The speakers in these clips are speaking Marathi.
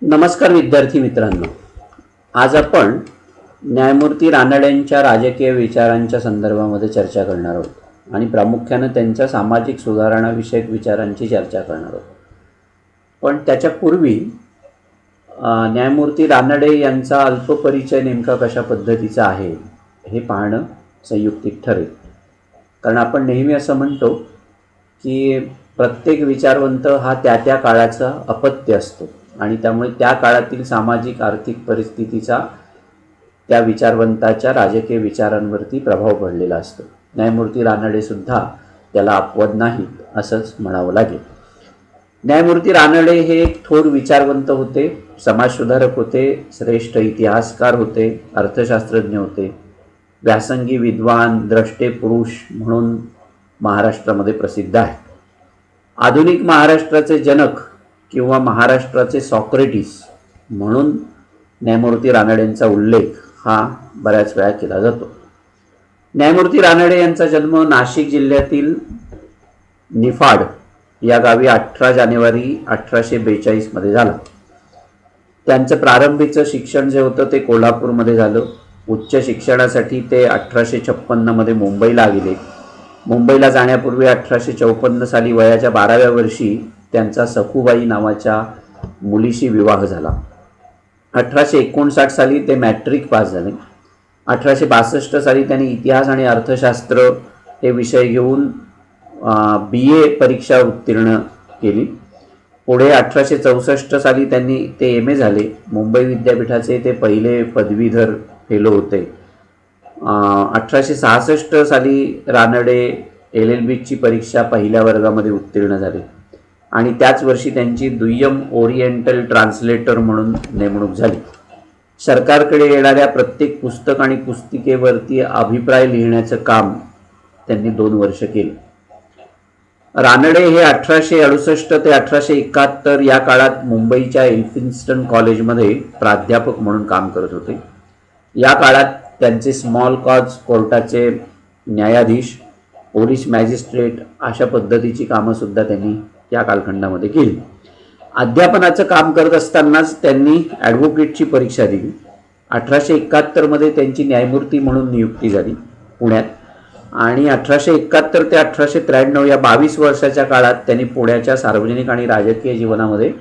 नमस्कार विद्यार्थी मित्रांनो. आज आपण न्यायमूर्ती रानडेंच्या राजकीय विचारांच्या संदर्भामध्ये चर्चा करणार आहोत आणि प्रामुख्याने त्यांच्या सामाजिक सुधारणाविषयक विचारांची चर्चा करणार आहोत. पण त्याच्या पूर्वी न्यायमूर्ती रानडे यांचा अल्पपरिचय नेमका कशा पद्धतीचा आहे हे पाहणं संयुक्तिक ठरेल. कारण आपण नेहमी असं म्हणतो की प्रत्येक विचारवंत हा त्या त्या काळाचा अपत्य असतो आणि त्यामुळे त्या काळातील सामाजिक आर्थिक परिस्थितीचा त्या विचारवंताच्या राजकीय विचारांवरती प्रभाव पडलेला असतो. न्यायमूर्ती रानडेसुद्धा त्याला अपवाद नाहीत असंच म्हणावं लागेल. न्यायमूर्ती रानडे हे एक थोर विचारवंत होते, समाजसुधारक होते, श्रेष्ठ इतिहासकार होते, अर्थशास्त्रज्ञ होते, व्यासंगी विद्वान, द्रष्टे पुरुष म्हणून महाराष्ट्रामध्ये प्रसिद्ध आहे. आधुनिक महाराष्ट्राचे जनक किंवा महाराष्ट्राचे सॉक्रेटिस म्हणून न्यायमूर्ती रानडेंचा उल्लेख हा बऱ्याच वेळा केला जातो. न्यायमूर्ती रानडे यांचा जन्म नाशिक जिल्ह्यातील निफाड या गावी 18 जानेवारी 1842 मध्ये झाला. त्यांचं प्रारंभीचं शिक्षण जे होतं ते कोल्हापूरमध्ये झालं. उच्च शिक्षणासाठी ते 1856 मध्ये मुंबईला गेले. मुंबईला जाण्यापूर्वी 1854 साली वयाच्या 12व्या वर्षी त्यांचा सखूबाई नावाच्या मुलीशी विवाह झाला. 1859 साली ते मॅट्रिक पास झाले. 1862 साली त्यांनी इतिहास आणि अर्थशास्त्र हे विषय घेऊन BA परीक्षा उत्तीर्ण केली. पुढे 1864 साली त्यांनी ते MA झाले. मुंबई विद्यापीठाचे ते पहिले पदवीधर फेलो होते. 1866 साली रानडे LLBची परीक्षा पहिल्या वर्गामध्ये उत्तीर्ण झाले आणि त्याच वर्षी त्यांची दुय्यम ओरिएंटल ट्रान्सलेटर म्हणून नेमणूक झाली. सरकारकडे येणाऱ्या प्रत्येक पुस्तक आणि पुस्तिकेवरती अभिप्राय लिहिण्याचं काम त्यांनी 2 वर्ष केले. रानडे हे 1868 ते 1871 या काळात मुंबईच्या एल्फिन्स्टन कॉलेजमध्ये प्राध्यापक म्हणून काम करत होते. या काळात त्यांचे स्मॉल कॉज कोर्टाचे न्यायाधीश, पोलीस मॅजिस्ट्रेट अशा पद्धतीची कामंसुद्धा त्यांनी या कालखंडामध्ये केली. अध्यापनाचं काम करत असतानाच त्यांनी ॲडव्होकेटची परीक्षा दिली. 1871 मध्ये त्यांची न्यायमूर्ती म्हणून नियुक्ती झाली पुण्यात आणि 1871 ते 1893 या 22 वर्षाच्या काळात त्यांनी पुण्याच्या सार्वजनिक आणि राजकीय जीवनामध्ये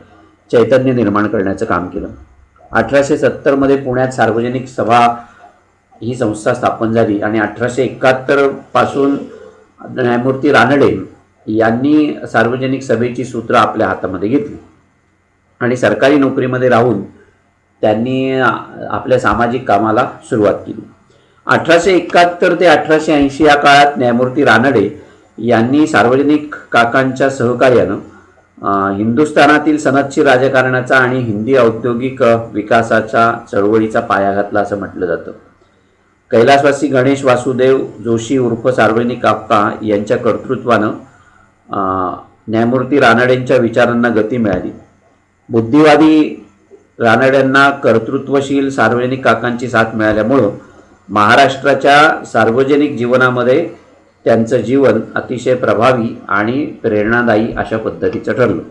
चैतन्य निर्माण करण्याचं काम केलं. 1870 मध्ये पुण्यात सार्वजनिक सभा ही संस्था स्थापन झाली आणि 1871 पासून न्यायमूर्ती रानडे यांनी सार्वजनिक सभेची सूत्र आपल्या हातामध्ये घेतली आणि सरकारी नोकरीमध्ये राहून त्यांनी आपल्या सामाजिक कामाला सुरुवात केली. 1871 ते 1880 या काळात न्यायमूर्ती रानडे यांनी सार्वजनिक काकांच्या सहकार्यानं हिंदुस्थानातील सनदशीर राजकारणाचा आणि हिंदी औद्योगिक विकासाच्या चळवळीचा पाया घातला असं म्हटलं जातं. कैलासवासी गणेश वासुदेव जोशी उर्फ सार्वजनिक काका यांच्या कर्तृत्वानं न्यायमूर्ती रानडेंच्या विचारांना गती मिळाली. बुद्धिवादी रानड्यांना कर्तृत्वशील सार्वजनिक काकांची साथ मिळाल्यामुळं महाराष्ट्राच्या सार्वजनिक जीवनामध्ये त्यांचं जीवन अतिशय प्रभावी आणि प्रेरणादायी अशा पद्धतीचं ठरलं.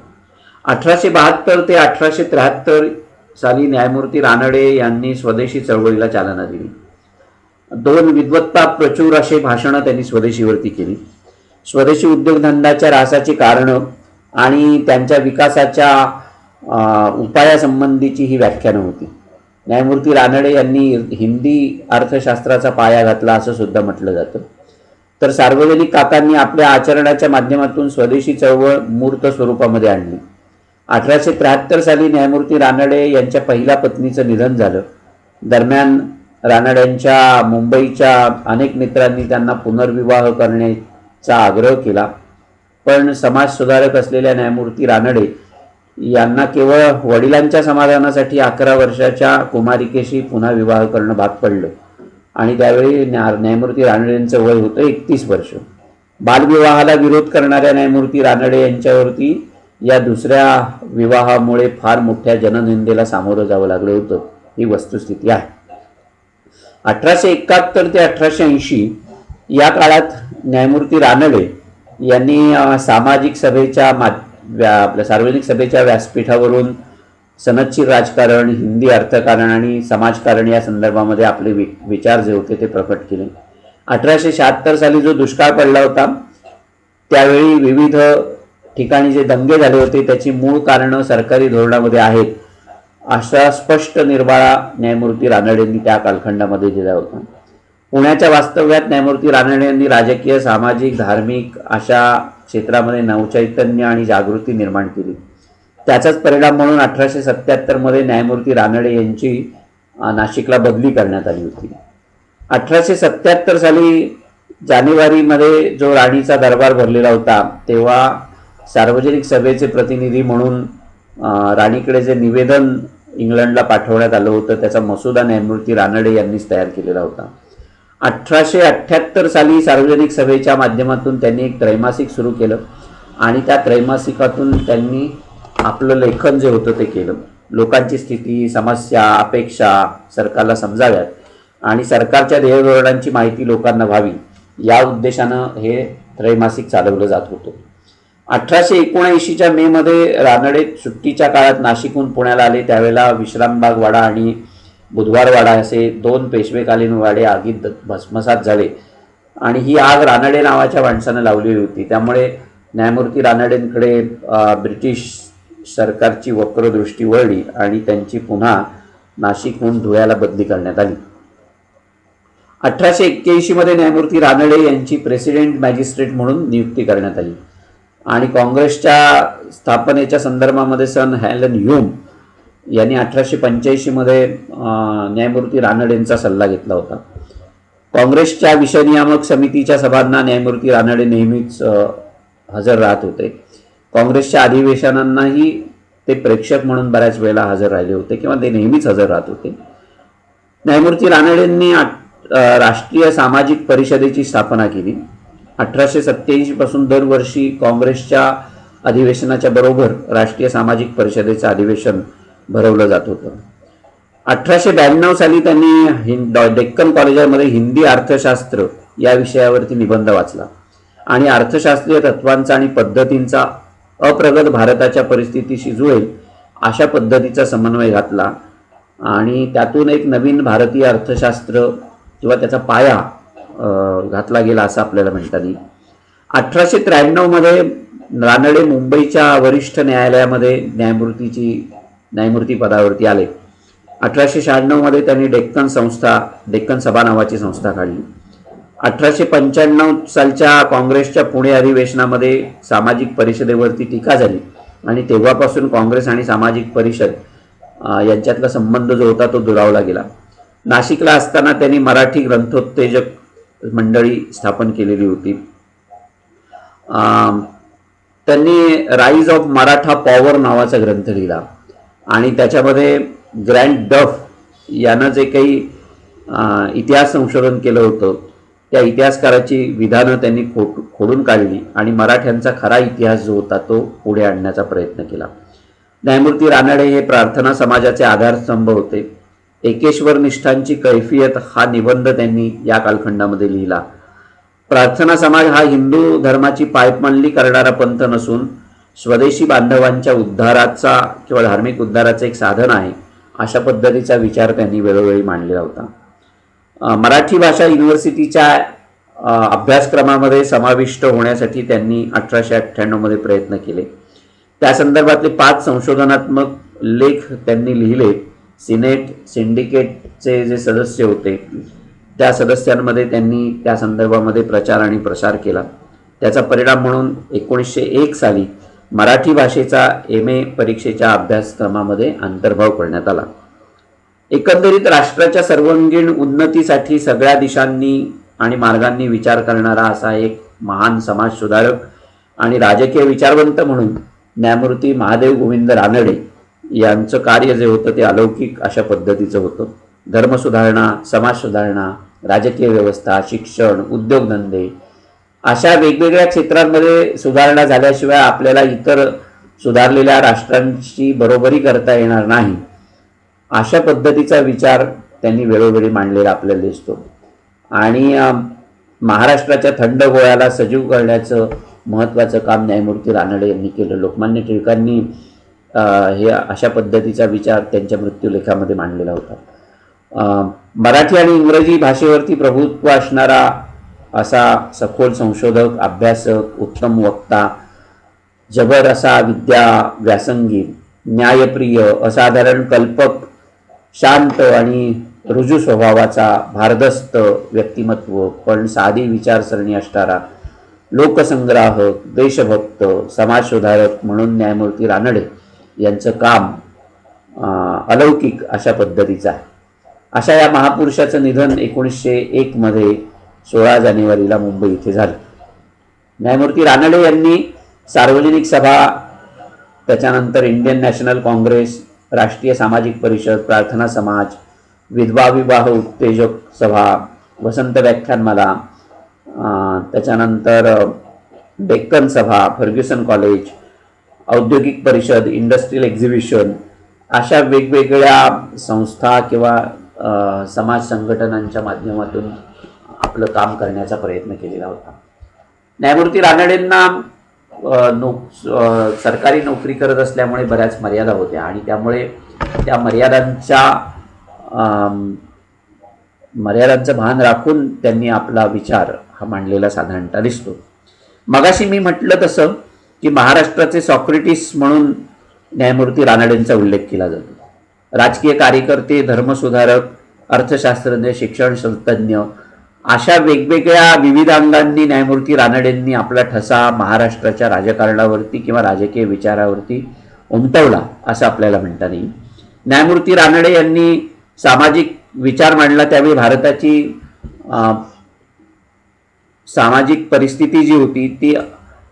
1872 ते 1873 साली न्यायमूर्ती रानडे यांनी स्वदेशी चळवळीला चालना दिली. 2 विद्वत्ता प्रचूर असे भाषणं त्यांनी स्वदेशीवरती केली. स्वदेशी उद्योगधंद्याच्या ऱ्हासाची कारणं आणि त्यांच्या विकासाच्या उपायासंबंधीची ही व्याख्यानं होती. न्यायमूर्ती रानडे यांनी हिंदी अर्थशास्त्राचा पाया घातला असं सुद्धा म्हटलं जातं. तर सार्वजनिक काकांनी आपल्या आचरणाच्या माध्यमातून स्वदेशी चळवळ मूर्त स्वरूपामध्ये आणली. 1873 साली न्यायमूर्ती रानडे यांच्या पहिल्या पत्नीचं निधन झालं. दरम्यान रानड्यांच्या मुंबईच्या अनेक मित्रांनी त्यांना पुनर्विवाह करण्याचा आग्रह केला, पण समाजसुधारक असलेल्या न्यायमूर्ती रानडे यांना केवळ वडिलांच्या समाधानासाठी 11 वर्षाच्या कुमारिकेशी पुन्हा विवाह करणं भाग पडलं आणि त्यावेळी न्यायमूर्ती रानडेंचं वय होतं 31 वर्ष. बालविवाहाला विरोध करणाऱ्या न्यायमूर्ती रानडे यांच्यावरती या दुसऱ्या विवाहामुळे फार मोठ्या जननिंदेला सामोरं जावं लागलं होतं. ही वस्तुस्थिती आहे. 1871 ते 1880 या काळात न्यायमूर्ती रानडे यांनी सामाजिक सभेच्या आपल्या सार्वजनिक सभेच्या व्यासपीठावरून सनदशीर राजकारण, हिंदी अर्थकारण आणि समाजकारण या संदर्भामध्ये आपले विचार जे होते ते प्रकट केले. 1876 साली जो दुष्काळ पडला होता त्यावेळी विविध ठिकाणी जे दंगे झाले होते त्याची मूळ कारणं सरकारी धोरणामध्ये आहेत असा स्पष्ट निर्वाळा न्यायमूर्ती रानडेंनी त्या कालखंडामध्ये दिला होता. पुण्याच्या वास्तव्यात न्यायमूर्ती रानडे यांनी राजकीय, सामाजिक, धार्मिक अशा क्षेत्रामध्ये नवचैतन्य आणि जागृती निर्माण केली. त्याचाच परिणाम म्हणून 1877 मध्ये न्यायमूर्ती रानडे यांची नाशिकला बदली करण्यात आली होती. 1877 साली जानेवारीमध्ये जो राणीचा दरबार भरलेला होता तेव्हा सार्वजनिक सभेचे प्रतिनिधी म्हणून राणीकडे जे निवेदन इंग्लंडला पाठवण्यात आलं होतं त्याचा मसुदा न्यायमूर्ती रानडे यांनीच तयार केलेला होता. 1878 साली सार्वजनिक सभेच्या माध्यमातून त्यांनी एक त्रैमासिक सुरू केलं आणि त्या त्रैमासिकातून त्यांनी आपलं लेखन जे होतं ते केलं. लोकांची स्थिती, समस्या, अपेक्षा सरकारला समजाव्यात आणि सरकारच्या ध्येयधोरणांची माहिती लोकांना व्हावी या उद्देशानं हे त्रैमासिक चालवलं जात होतं. 1879च्या मे मध्ये रानडे सुट्टीच्या काळात नाशिकहून पुण्याला आले. त्यावेळेला विश्रामबाग वाडा आणि बुधवार वाडा असे 2 पेशवेकालीन वाडे आगीत भस्मसात झाले आणि ही आग रानडे नावाच्या माणसानं लावली होती. त्यामुळे न्यायमूर्ती रानडेंकडे ब्रिटिश सरकारची वक्रदृष्टी वळली आणि त्यांची पुन्हा नाशिकहून धुळ्याला बदली करण्यात आली. 1881 मध्ये न्यायमूर्ती रानडे यांची प्रेसिडेंट मॅजिस्ट्रेट म्हणून नियुक्ती करण्यात आली आणि काँग्रेसच्या स्थापनेच्या संदर्भामध्ये सन हॅलन ह्यूम यांनी 1885 मध्ये न्यायमूर्ती रानडेंचा सल्ला घेतला होता. काँग्रेसच्या विषयनियामक समितीच्या सभांना न्यायमूर्ती रानडे नेहमीच हजर राहत होते. काँग्रेसच्या अधिवेशनांनाही ते प्रेक्षक म्हणून बऱ्याच वेळेला हजर राहिले होते किंवा ते नेहमीच हजर राहत होते. न्यायमूर्ती रानडेंनी राष्ट्रीय सामाजिक परिषदेची स्थापना केली. 1887 पासून दरवर्षी काँग्रेसच्या अधिवेशनाच्या बरोबर राष्ट्रीय सामाजिक परिषदेचं अधिवेशन भरवलं जात होतं. 1892 साली त्यांनी डेक्कन कॉलेजमध्ये हिंदी अर्थशास्त्र या विषयावरती निबंध वाचला आणि अर्थशास्त्रीय तत्वांचा आणि पद्धतींचा अप्रगत भारताच्या परिस्थितीशी जुळेल अशा पद्धतीचा समन्वय घातला आणि त्यातून एक नवीन भारतीय अर्थशास्त्र किंवा त्याचा पाया घातला गेला असं आपल्याला म्हणता येईल. 1893 मध्ये रानडे मुंबईच्या वरिष्ठ न्यायालयामध्ये न्यायमूर्ती पदावरती आले. 1896 मध्ये त्यांनी डेक्कन सभा नावाची संस्था काढली. 1895 सालच्या काँग्रेसच्या पुणे अधिवेशनामध्ये सामाजिक परिषदेवरती टीका झाली आणि तेव्हापासून काँग्रेस आणि सामाजिक परिषद यांच्यातला संबंध जो होता तो दुरावला गेला. नाशिकला असताना त्यांनी मराठी ग्रंथोत्तेजक मंडळी स्थापन केलेली होती. त्यांनी राईज ऑफ मराठा पॉवर नावाचा ग्रंथ लिहिला आणि त्याच्यामध्ये ग्रँड डफ यानं जे काही इतिहास संशोधन केलं होतं त्या इतिहासकाराची विधानं त्यांनी खोडून काढली आणि मराठ्यांचा खरा इतिहास जो होता तो पुढे आणण्याचा प्रयत्न केला. न्यायमूर्ती रानडे हे प्रार्थना समाजाचे आधारस्तंभ होते. एकेश्वर निष्ठांची कैफियत हा निबंध त्यांनी या कालखंडामध्ये लिहिला. प्रार्थना समाज हा हिंदू धर्माची पायमल्ली करणारा पंथ नसून स्वदेशी बांधवांच्या उद्धाराचा किंवा धार्मिक उद्धाराचं एक साधन आहे अशा पद्धतीचा विचार त्यांनी वेळोवेळी मांडलेला होता. मराठी भाषा युनिव्हर्सिटीच्या अभ्यासक्रमामध्ये समाविष्ट होण्यासाठी त्यांनी 1898 मध्ये प्रयत्न केले. त्या संदर्भातले 5 संशोधनात्मक लेख त्यांनी लिहिले. सिंडिकेटचे जे सदस्य होते त्या सदस्यांमध्ये त्यांनी त्या संदर्भामध्ये प्रचार आणि प्रसार केला. त्याचा परिणाम म्हणून 1901 साली मराठी भाषेचा MA परीक्षेच्या अभ्यासक्रमामध्ये अंतर्भाव करण्यात आला. एकंदरीत राष्ट्राच्या सर्वांगीण उन्नतीसाठी सगळ्या दिशांनी आणि मार्गांनी विचार करणारा असा एक महान समाज सुधारक आणि राजकीय विचारवंत म्हणून न्यायमूर्ती महादेव गोविंद रानडे यांचं कार्य जे होतं ते अलौकिक अशा पद्धतीचं होतं. धर्मसुधारणा, समाज सुधारणा, राजकीय व्यवस्था, शिक्षण, उद्योगधंदे अशा वेगवेगळ्या क्षेत्रांमध्ये सुधारणा झाल्याशिवाय आपल्याला इतर सुधारलेल्या राष्ट्रांची बरोबरी करता येणार नाही अशा पद्धतीचा विचार त्यांनी वेळोवेळी मांडलेला आपल्याला दिसतो. आणि महाराष्ट्राच्या थंड गोळ्याला सजीव करण्याचं महत्त्वाचं काम न्यायमूर्ती रानडे यांनी केलं. लोकमान्य टिळकांनी हे अशा पद्धतीचा विचार त्यांच्या मृत्यूलेखामध्ये मांडलेला होता. मराठी आणि इंग्रजी भाषेवरती प्रभुत्व असणारा असा सखोल संशोधक, अभ्यासक, उत्तम वक्ता, जबर असा विद्या व्यासंगी, न्यायप्रिय, असाधारण कल्पक, शांत आणि रुजू स्वभावाचा, भारदस्त व्यक्तिमत्व पण साधी विचारसरणी असणारा, लोकसंग्राहक, देशभक्त, समाजसुधारक म्हणून न्यायमूर्ती रानडे यांचं काम अलौकिक अशा पद्धतीचं आहे. अशा या महापुरुषाचं निधन 1901 मध्ये 16 जानेवारीला मुंबई इथे झालं. न्यायमूर्ती रानडे यांनी सार्वजनिक सभा, त्याच्यानंतर इंडियन नॅशनल काँग्रेस, राष्ट्रीय सामाजिक परिषद, प्रार्थना समाज, विधवा विवाह उत्तेजक सभा, वसंत व्याख्यानमाला, त्याच्यानंतर डेक्कन सभा, फर्ग्युसन कॉलेज, औद्योगिक परिषद, इंडस्ट्रियल एक्झिबिशन अशा वेगवेगळ्या संस्था किंवा समाज संघटनांच्या माध्यमातून आपलं काम करण्याचा प्रयत्न केलेला होता. न्यायमूर्ती रानडेंना सरकारी नोकरी करत असल्यामुळे बऱ्याच मर्यादा होत्या आणि त्यामुळे त्या मर्यादांचं भान राखून त्यांनी आपला विचार हा मांडलेला साधारणतः दिसतो. मगाशी मी म्हटलं तसं की महाराष्ट्राचे सॉक्रेटिस म्हणून न्यायमूर्ती रानडेंचा उल्लेख केला जातो. राजकीय कार्यकर्ते, धर्मसुधारक, अर्थशास्त्रज्ञ, शिक्षणतज्ञ अशा वेगवेगळ्या विविध अंगांनी न्यायमूर्ती रानडेंनी आपला ठसा महाराष्ट्राच्या राजकारणावरती किंवा राजकीय विचारावरती उमटवला असं आपल्याला म्हणता येईल. न्यायमूर्ती रानडे यांनी सामाजिक विचार मांडला त्यावेळी भारताची सामाजिक परिस्थिती जी होती ती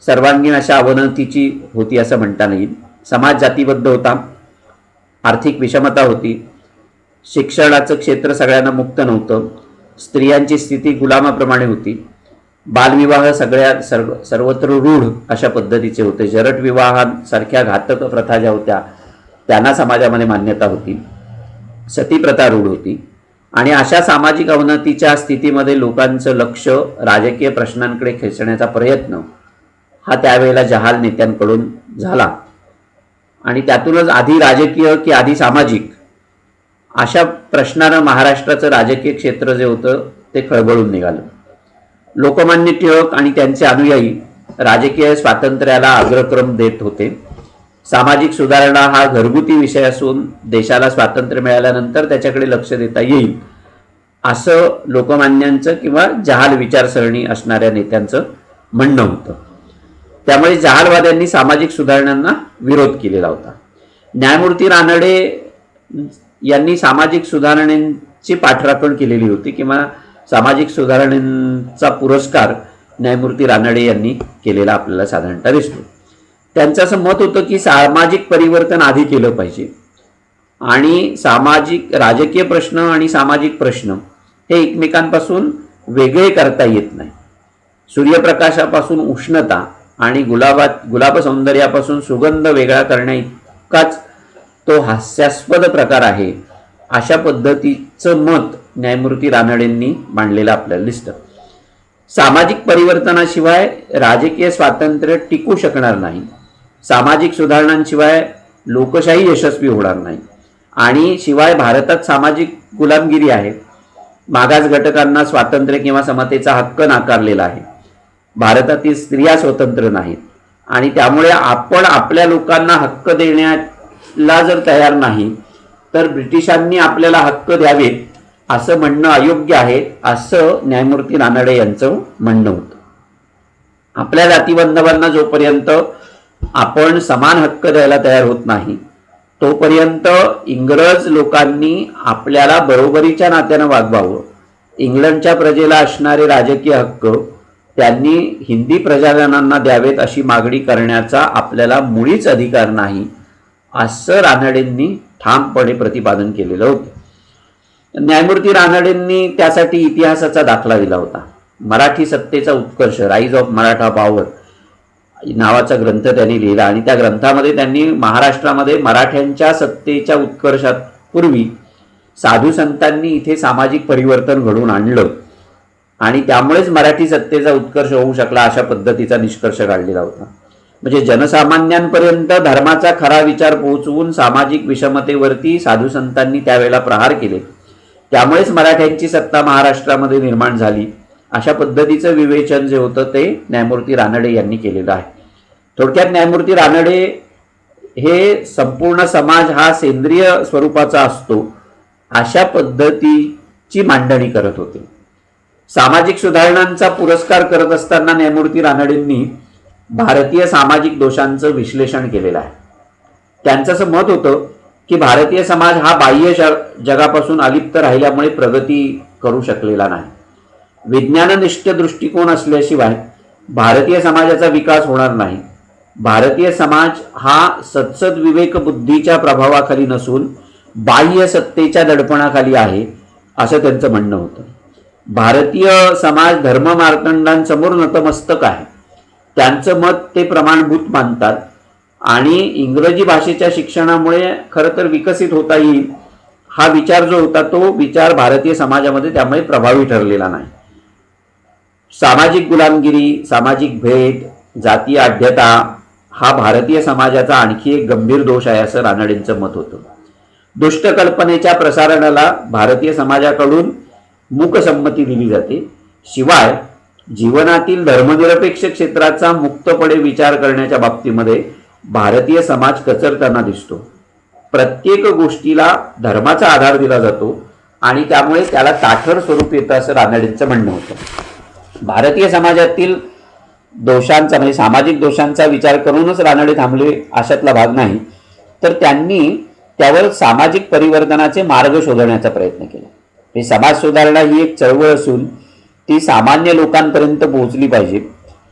सर्वांगीण अशा अवनतीची होती असं म्हणता येईल. समाज जातीबद्ध होता, आर्थिक विषमता होती, शिक्षणाचं क्षेत्र सगळ्यांना मुक्त नव्हतं, स्त्रियांची स्थिती गुलामाप्रमाणे होती, बालविवाह सर्वत्र रूढ अशा पद्धतीचे होते, जरट विवाहांसारख्या घातक प्रथा ज्या होत्या त्यांना समाजामध्ये मान्यता होती, सती प्रथा रूढ होती आणि अशा सामाजिक अवनतीच्या स्थितीमध्ये लोकांचं लक्ष राजकीय प्रश्नांकडे खेचण्याचा प्रयत्न हा त्यावेळेला जहाल नेत्यांकडून झाला आणि त्यातूनच आधी राजकीय की आधी सामाजिक अशा प्रश्नानं महाराष्ट्राचं राजकीय क्षेत्र जे होतं ते खळबळून निघालं. लोकमान्य टिळक आणि त्यांचे अनुयायी राजकीय स्वातंत्र्याला अग्रक्रम देत होते. सामाजिक सुधारणा हा घरगुती विषय असून देशाला स्वातंत्र्य मिळाल्यानंतर त्याच्याकडे लक्ष देता येईल असं लोकमान्यांचं किंवा जहाल विचारसरणी असणाऱ्या नेत्यांचं म्हणणं होतं. त्यामुळे जहालवाद्यांनी सामाजिक सुधारणांना विरोध केलेला होता. न्यायमूर्ती रानडे यांनी सामाजिक सुधारणेची पाठराखण केलेली होती किंवा सामाजिक सुधारणेचा पुरस्कार न्यायमूर्ती रानडे यांनी केलेला आपल्याला साधारणतः दिसतो. त्यांचं असं मत होतं की सामाजिक परिवर्तन आधी केलं पाहिजे आणि राजकीय प्रश्न आणि सामाजिक प्रश्न हे एकमेकांपासून वेगळे करता येत नाही. सूर्यप्रकाशापासून उष्णता आणि गुलाब सौंदर्यापासून सुगंध वेगळा करण्या इतकाच तो हास्यास्पद प्रकार आहे अशा पद्धतीचं मत न्यायमूर्ती रानडेंनी मांडलेलं आपल्याला दिसतं. सामाजिक परिवर्तनाशिवाय राजकीय स्वातंत्र्य टिकू शकणार नाही, सामाजिक सुधारणांशिवाय लोकशाही यशस्वी होणार नाही आणि शिवाय भारतात सामाजिक गुलामगिरी आहे. मागास घटकांना स्वातंत्र्य किंवा समतेचा हक्क नाकारलेला आहे. भारतातील स्त्रिया स्वतंत्र नाहीत आणि त्यामुळे आपण आपल्या लोकांना हक्क देण्याला जर तयार नाही तर ब्रिटिशांनी आपल्याला हक्क द्यावेत असं म्हणणं अयोग्य आहे असं न्यायमूर्ती रानडे यांचं म्हणणं होतं. आपल्या जातीबांधवांना जोपर्यंत आपण समान हक्क द्यायला तयार होत नाही तोपर्यंत इंग्रज लोकांनी आपल्याला बरोबरीच्या नात्यानं वागवावं. इंग्लंडच्या प्रजेला असणारे राजकीय हक्क त्यांनी हिंदी प्रजाजनांना द्यावेत अशी मागणी करण्याचा आपल्याला मुळीच अधिकार नाही असं रानडेंनी ठामपणे प्रतिपादन केलेलं होतं. न्यायमूर्ती रानडेंनी त्यासाठी इतिहासाचा दाखला दिला होता. मराठी सत्तेचा उत्कर्ष, राईज ऑफ मराठा पॉवर नावाचा ग्रंथ त्यांनी लिहिला आणि त्या ग्रंथामध्ये त्यांनी महाराष्ट्रामध्ये मराठ्यांच्या सत्तेच्या उत्कर्षापूर्वी साधू संतांनी इथे सामाजिक परिवर्तन घडवून आणलं आणि त्यामुळेच मराठी सत्तेचा उत्कर्ष होऊ शकला अशा पद्धतीचा निष्कर्ष काढलेला होता. म्हणजे जनसामान्यांपर्यंत धर्माचा खरा विचार पोहोचवून सामाजिक विषमतेवरती साधू संतांनी त्यावेळेला प्रहार केले. त्यामुळेच मराठ्यांची सत्ता महाराष्ट्रामध्ये निर्माण झाली. अशा पद्धतीचं विवेचन जे होतं ते न्यायमूर्ती रानडे यांनी केलेलं आहे. थोडक्यात न्यायमूर्ती रानडे हे संपूर्ण समाज हा सेंद्रिय स्वरूपाचा असतो अशा पद्धतीची मांडणी करत होते. सामाजिक सुधारणांचा पुरस्कार करत असताना न्यायमूर्ती रानडेंनी भारतीय सामाजिक दोषांचं विश्लेषण केलेलं आहे. त्यांचं असं मत होतं की भारतीय समाज हा बाह्य जगापासून अलिप्त राहिल्यामुळे प्रगती करू शकलेला नाही. विज्ञाननिष्ठ दृष्टिकोन असल्याशिवाय भारतीय समाजाचा विकास होणार नाही. भारतीय समाज हा सत्सद विवेक बुद्धीच्या प्रभावाखाली नसून बाह्य सत्तेच्या दडपणाखाली आहे असं त्यांचं म्हणणं होतं. भारतीय समाज धर्म मार्तंडांसमोर नतमस्तक आहे. त्यांचं मत ते प्रमाणभूत मानतात आणि इंग्रजी भाषेच्या शिक्षणामुळे खरं तर विकसित होता येईल हा विचार जो होता तो विचार भारतीय समाजामध्ये त्यामुळे प्रभावी ठरलेला नाही. सामाजिक गुलामगिरी, सामाजिक भेद, जातीय आढ्यता हा भारतीय समाजाचा आणखी एक गंभीर दोष आहे असं रानडेंचं मत होतं. दुष्ट कल्पनेच्या प्रसारणाला भारतीय समाजाकडून मूकसंमती दिली जाते. शिवाय जीवनातील धर्मनिरपेक्ष क्षेत्राचा मुक्तपणे विचार करण्याच्या बाबतीमध्ये भारतीय समाज कचरताना दिसतो. प्रत्येक गोष्टीला धर्माचा आधार दिला जातो आणि त्यामुळे त्याला ताठर स्वरूप येतं असं रानडेंचं म्हणणं होतं. भारतीय समाजातील दोषांचा म्हणजे सामाजिक दोषांचा विचार करूनच रानडे थांबले अशातला भाग नाही, तर त्यांनी त्यावर सामाजिक परिवर्तनाचे मार्ग शोधण्याचा प्रयत्न केला. हे समाज सुधारणा ही एक चळवळ असून ती सामान्य लोकांपर्यंत पोहोचली पाहिजे.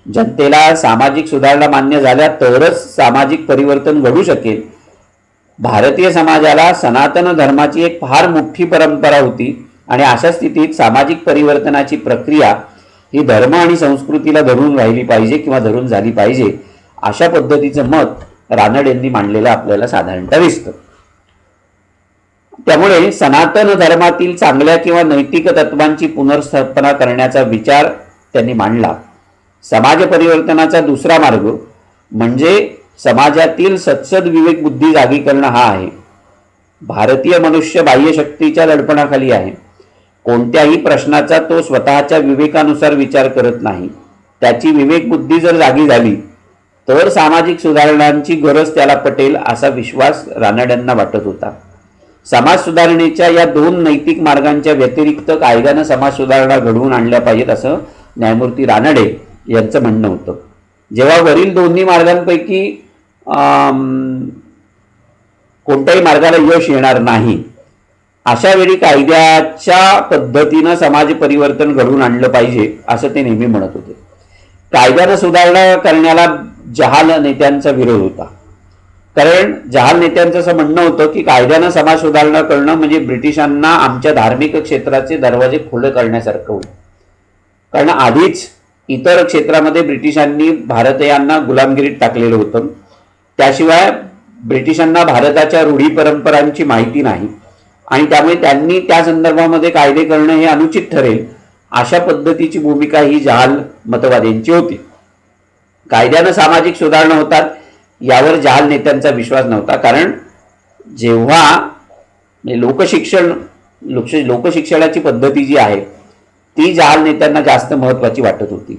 जनतेला सामाजिक सुधारणा मान्य झाल्या तरच सामाजिक परिवर्तन घडू शकेल. भारतीय समाजाला सनातन धर्माची एक फार मोठी परंपरा होती आणि अशा स्थितीत सामाजिक परिवर्तनाची प्रक्रिया ही धर्म आणि संस्कृतीला धरून राहिली पाहिजे किंवा धरून झाली पाहिजे अशा पद्धतीचं मत रानडेंनी मांडलेलं आपल्याला साधारणतः दिसतं. त्यामुळे सनातन धर्मातील चांगल्या किंवा नैतिक तत्वांची पुनर्स्थापना करण्याचा विचार त्यांनी मांडला. समाज परिवर्तनाचा दुसरा मार्ग म्हणजे समाजातील सत्सद विवेक बुद्धी जागी करणं हा आहे. भारतीय मनुष्य बाह्य शक्तीच्या दडपणाखाली आहे. कोणत्याही प्रश्नाचा तो स्वतःच्या विवेकानुसार विचार करत नाही. त्याची विवेक बुद्धी जर जागी झाली तर सामाजिक सुधारणांची गरज त्याला पटेल असा विश्वास रानडेंना वाटत होता. समाज सुधारणेच्या या दोन नैतिक मार्गांच्या व्यतिरिक्त कायद्यानं समाज सुधारणा घडवून आणल्या पाहिजेत असं न्यायमूर्ती रानडे यांचं म्हणणं होतं. जेव्हा वरील दोन्ही मार्गांपैकी कोणत्याही मार्गाला यश येणार नाही अशा वेळी कायद्याच्या पद्धतीनं समाज परिवर्तन घडवून आणलं पाहिजे असं ते नेहमी म्हणत होते. कायद्यानं सुधारणा करण्याला जहाल नेत्यांचा विरोध होता. कारण जहाल नेत्यांचं असं म्हणणं होतं की कायद्यानं समाज सुधारणा करणं म्हणजे ब्रिटिशांना आमच्या धार्मिक क्षेत्राचे दरवाजे खुले करण्यासारखं होईल. कारण आधीच इतर क्षेत्रामध्ये ब्रिटिशांनी भारतीयांना गुलामगिरीत टाकलेलं होतं. त्याशिवाय ब्रिटिशांना भारताच्या रूढी परंपरांची माहिती नाही आणि त्यामुळे त्यांनी त्या संदर्भामध्ये कायदे करणं हे अनुचित ठरेल अशा पद्धतीची भूमिका ही जहाल मतवाद्यांची होती. कायद्यानं सामाजिक सुधारणा होतात यावर जहाल नेत्यांचा विश्वास नव्हता. कारण जेव्हा लोकशिक्षणाची पद्धती जी आहे ती जहाल नेत्यांना जास्त महत्वाची वाटत होती.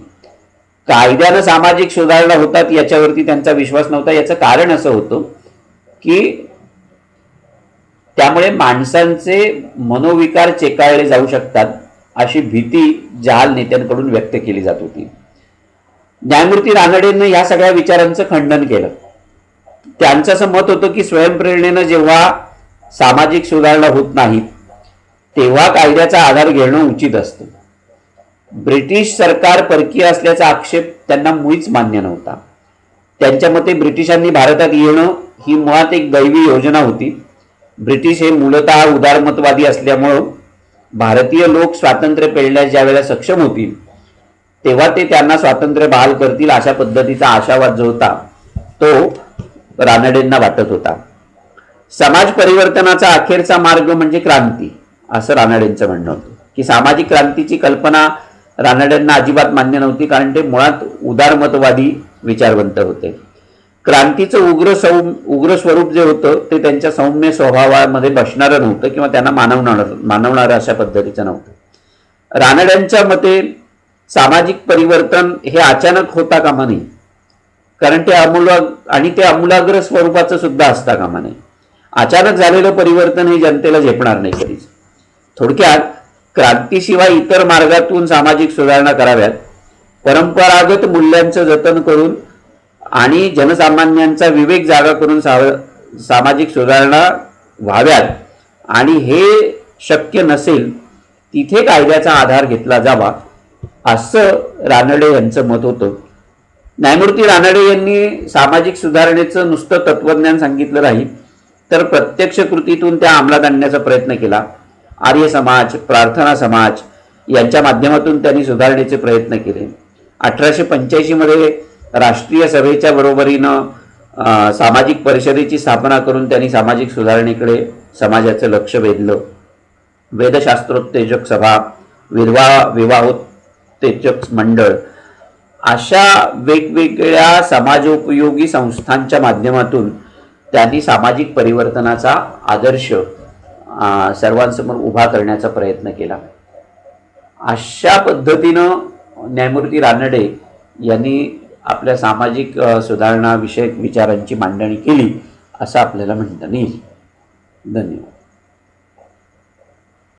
कायद्यानं सामाजिक सुधारणा होतात याच्यावरती त्यांचा विश्वास नव्हता. याचं कारण असं होतं की त्यामुळे माणसांचे मनोविकार चेकाळले जाऊ शकतात अशी भीती जहाल नेत्यांकडून व्यक्त केली जात होती. न्यायमूर्ती रानडेंनी या सगळ्या विचारांचं खंडन केलं. त्यांचं असं मत होतं की स्वयंप्रेरणेनं जेव्हा सामाजिक सुधारणा होत नाही तेव्हा कायद्याचा आधार घेणं उचित असतं. ब्रिटिश सरकार परकीय असल्याचा आक्षेप त्यांना मुळीच मान्य नव्हता. त्यांच्या मते ब्रिटिशांनी भारतात येणं ही मुळात एक दैवी योजना होती. ब्रिटिश हे मूलतः उदारमतवादी असल्यामुळं भारतीय लोक स्वातंत्र्य पेलण्यास ज्या वेळेला सक्षम होतील तेव्हा ते त्यांना स्वातंत्र्य बहाल करतील अशा पद्धतीचा आशावाद जो होता तो रानडेंना वाटत होता. समाज परिवर्तनाचा अखेरचा मार्ग म्हणजे क्रांती असं रानडेंचं म्हणणं होतं. की सामाजिक क्रांतीची कल्पना रानडेंना अजिबात मान्य नव्हती कारण ते मुळात उदारमतवादी विचारवंत होते. क्रांतीचं उग्र स्वरूप जे होतं ते त्यांच्या सौम्य स्वभावामध्ये बसणारं नव्हतं किंवा त्यांना मानवणारं अशा पद्धतीचं नव्हतं. रानड्यांच्या मते सामाजिक परिवर्तन हे अचानक होता कामा नये, कारण ते आमूलाग्र स्वरूपाचं सुद्धा असता कामा नये. अचानक झालेलं परिवर्तन हे जनतेला झेपणार नाही कधीच. थोडक्यात क्रांतीशिवाय इतर मार्गातून सामाजिक सुधारणा कराव्यात, परंपरागत मूल्यांचं जतन करून आणि जनसामान्यांचा विवेक जागा करून सामाजिक सुधारणा व्हाव्यात, आणि हे शक्य नसेल तिथे कायद्याचा आधार घेतला जावा, असं रानडे यांचं मत होतं. न्यायमूर्ती रानडे यांनी सामाजिक सुधारणेचं नुसतं तत्वज्ञान सांगितलं नाही, तर प्रत्यक्ष कृतीतून त्या अंमलात आणण्याचा प्रयत्न केला. आर्य समाज, प्रार्थना समाज यांच्या माध्यमातून त्यांनी सुधारणेचे प्रयत्न केले. 1885 मध्ये राष्ट्रीय सभेच्या बरोबरीनं सामाजिक परिषदेची स्थापना करून त्यांनी सामाजिक सुधारणेकडे समाजाचं लक्ष वेधलं. वेदशास्त्रोत्तेजक सभा, विवाहोत्तेजक मंडळ अशा वेगवेगळ्या समाजोपयोगी संस्थांच्या माध्यमातून त्यांनी सामाजिक परिवर्तनाचा आदर्श सर्वांसमोर उभा करण्याचा प्रयत्न केला. अशा पद्धतीनं न्यायमूर्ती रानडे यांनी आपल्या सामाजिक सुधारणा विषयक विचारांची मांडणी केली असं आपल्याला म्हणता येईल. धन्यवाद.